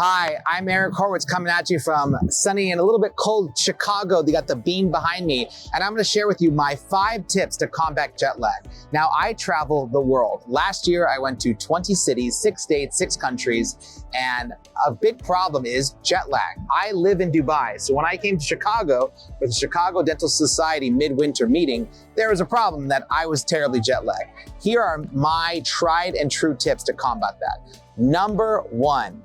Hi, I'm Eric Horowitz coming at you from sunny and a little bit cold Chicago. They got the beam behind me, and I'm gonna share with you my 5 tips to combat jet lag. Now, I travel the world. Last year, I went to 20 cities, 6 states, 6 countries, and a big problem is jet lag. I live in Dubai, so when I came to Chicago for the Chicago Dental Society midwinter meeting, there was a problem that I was terribly jet lagged. Here are my tried and true tips to combat that. Number 1.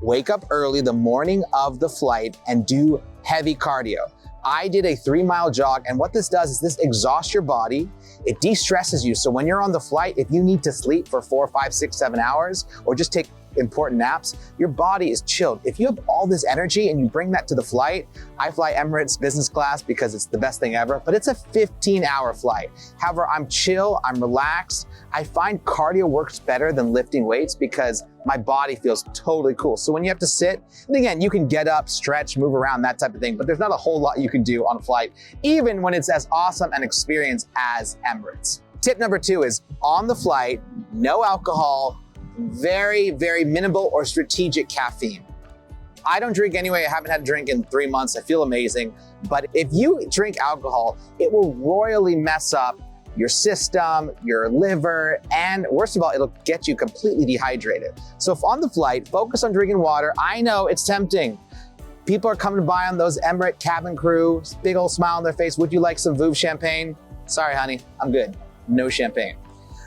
Wake up early the morning of the flight and do heavy cardio. I did a 3-mile jog, and what this does is this exhausts your body. It de-stresses you. So when you're on the flight, if you need to sleep for 4, 5, 6, 7 hours, or just take important naps, your body is chilled. If you have all this energy and you bring that to the flight, I fly Emirates business class because it's the best thing ever, but it's a 15-hour flight. However, I'm chill, I'm relaxed. I find cardio works better than lifting weights because my body feels totally cool. So when you have to sit, and again, you can get up, stretch, move around, that type of thing, but there's not a whole lot you can do on a flight, even when it's as awesome an experience as Emirates. Tip number 2 is on the flight, no alcohol, very, very minimal or strategic caffeine. I don't drink anyway. I haven't had a drink in 3 months. I feel amazing. But if you drink alcohol, it will royally mess up your system, your liver, and worst of all, it'll get you completely dehydrated. So if on the flight, focus on drinking water. I know it's tempting. People are coming by on those Emirates cabin crew, big old smile on their face. Would you like some Veuve champagne? Sorry, honey, I'm good. No champagne.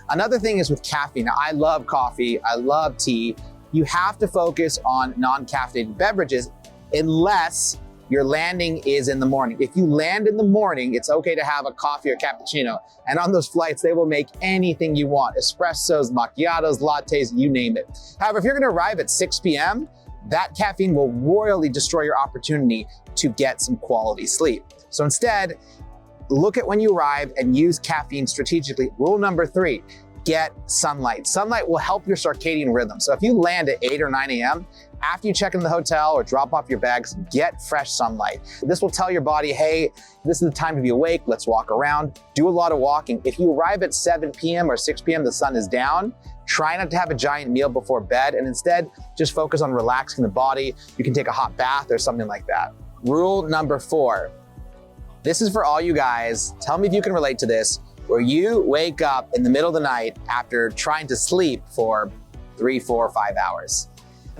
Another thing is with caffeine. Now, I love coffee, I love tea. You have to focus on non-caffeinated beverages unless your landing is in the morning. If you land in the morning, it's okay to have a coffee or cappuccino. And on those flights, they will make anything you want. Espressos, macchiatos, lattes, you name it. However, if you're gonna arrive at 6 p.m., that caffeine will royally destroy your opportunity to get some quality sleep. So instead, look at when you arrive and use caffeine strategically. Rule number 3, get sunlight. Sunlight will help your circadian rhythm. So if you land at 8 or 9 a.m., after you check in the hotel or drop off your bags, get fresh sunlight. This will tell your body, hey, this is the time to be awake, let's walk around. Do a lot of walking. If you arrive at 7 p.m. or 6 p.m., the sun is down, try not to have a giant meal before bed, and instead just focus on relaxing the body. You can take a hot bath or something like that. Rule number 4. This is for all you guys. Tell me if you can relate to this, where you wake up in the middle of the night after trying to sleep for 3, 4, 5 hours.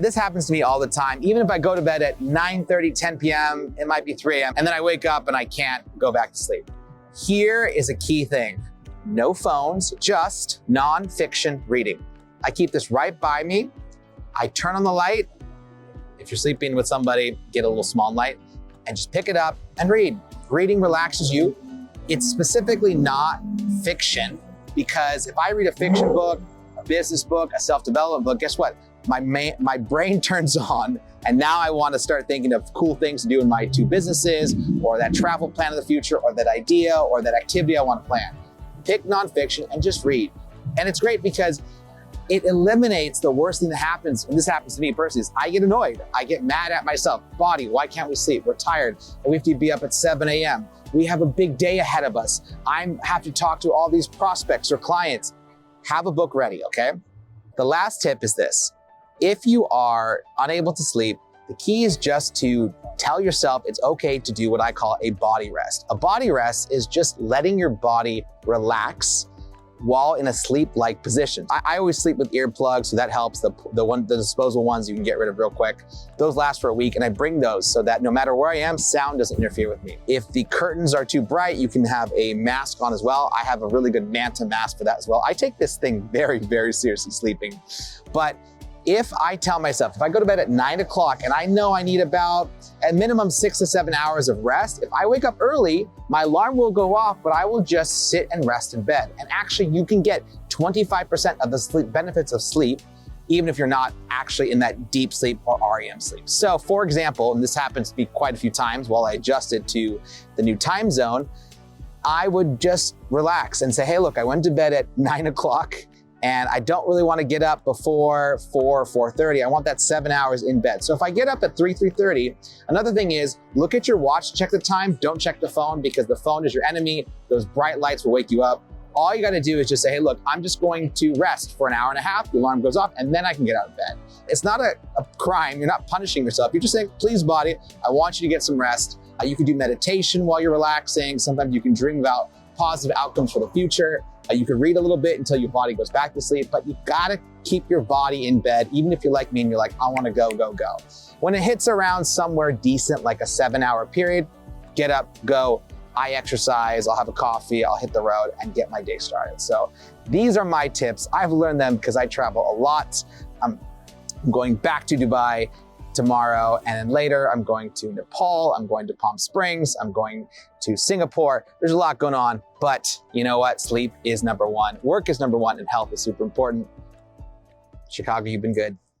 This happens to me all the time. Even if I go to bed at 9:30, 10 p.m., it might be 3 a.m., and then I wake up and I can't go back to sleep. Here is a key thing. No phones, just nonfiction reading. I keep this right by me. I turn on the light. If you're sleeping with somebody, get a little small light and just pick it up and read. Reading relaxes you. It's specifically not fiction, because if I read a fiction book, a business book, a self-development book, guess what? My brain turns on, and now I want to start thinking of cool things to do in my 2 businesses, or that travel plan of the future, or that idea, or that activity I want to plan. Pick nonfiction and just read. And it's great because it eliminates the worst thing that happens, and this happens to me personally, is I get annoyed. I get mad at myself. Body, why can't we sleep? We're tired. We have to be up at 7 a.m. We have a big day ahead of us. I have to talk to all these prospects or clients. Have a book ready, okay? The last tip is this. If you are unable to sleep, the key is just to tell yourself it's okay to do what I call a body rest. A body rest is just letting your body relax while in a sleep-like position. I always sleep with earplugs, so that helps. The disposable ones you can get rid of real quick. Those last for a week, and I bring those so that no matter where I am, sound doesn't interfere with me. If the curtains are too bright, you can have a mask on as well. I have a really good Manta mask for that as well. I take this thing very, very seriously, sleeping. But if I tell myself, if I go to bed at 9 o'clock and I know I need about at minimum 6 to 7 hours of rest, if I wake up early, my alarm will go off, but I will just sit and rest in bed. And actually you can get 25% of the sleep benefits of sleep, even if you're not actually in that deep sleep or REM sleep. So for example, and this happens to be quite a few times while I adjusted to the new time zone, I would just relax and say, hey, look, I went to bed at 9 o'clock. And I don't really want to get up before 4, 4:30. I want that 7 hours in bed. So if I get up at 3, 3:30, another thing is look at your watch, check the time, don't check the phone because the phone is your enemy. Those bright lights will wake you up. all you gotta do is just say, hey, look, I'm just going to rest for an hour and a half, the alarm goes off, and then I can get out of bed. It's not a crime, you're not punishing yourself. You're just saying, please body, I want you to get some rest. You can do meditation while you're relaxing. Sometimes you can dream about positive outcomes for the future. You can read a little bit until your body goes back to sleep, but you gotta keep your body in bed, even if you're like me and you're like, I wanna go, go, go. When it hits around somewhere decent, like a 7-hour period, get up, go. I exercise, I'll have a coffee, I'll hit the road and get my day started. So these are my tips. I've learned them because I travel a lot. I'm going back to Dubai tomorrow, and then later I'm going to Nepal, I'm going to Palm Springs, I'm going to Singapore. There's a lot going on, but you know what? Sleep is number one, work is number one, and health is super important. Chicago, you've been good.